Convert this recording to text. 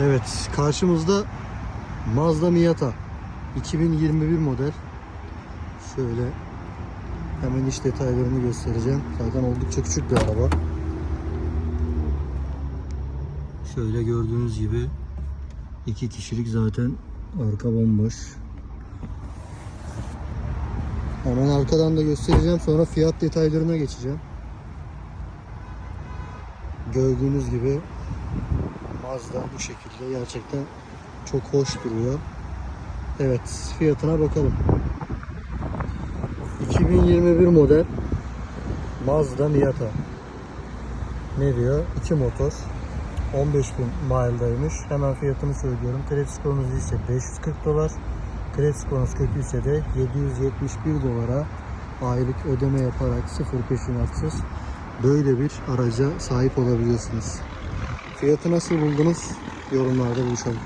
Evet, karşımızda Mazda Miata 2021 model. Şöyle hemen iç detaylarını göstereceğim. Zaten oldukça küçük bir araba. Şöyle gördüğünüz gibi 2 kişilik, zaten arka bomboş. Hemen arkadan da göstereceğim, sonra fiyat detaylarına geçeceğim. Gördüğünüz gibi Mazda bu şekilde, gerçekten çok hoş duruyor. Evet, fiyatına bakalım. 2021 model Mazda Miata. Ne diyor? 2 motor. 15.000 mile'daymış. Hemen fiyatını söylüyorum. Kredi skorunuz ise $540. Kredi skorunuz kötüyse de $771 aylık ödeme yaparak sıfır peşinatsız böyle bir araca sahip olabiliyorsunuz. Fiyatı nasıl buldunuz? Yorumlarda buluşalım.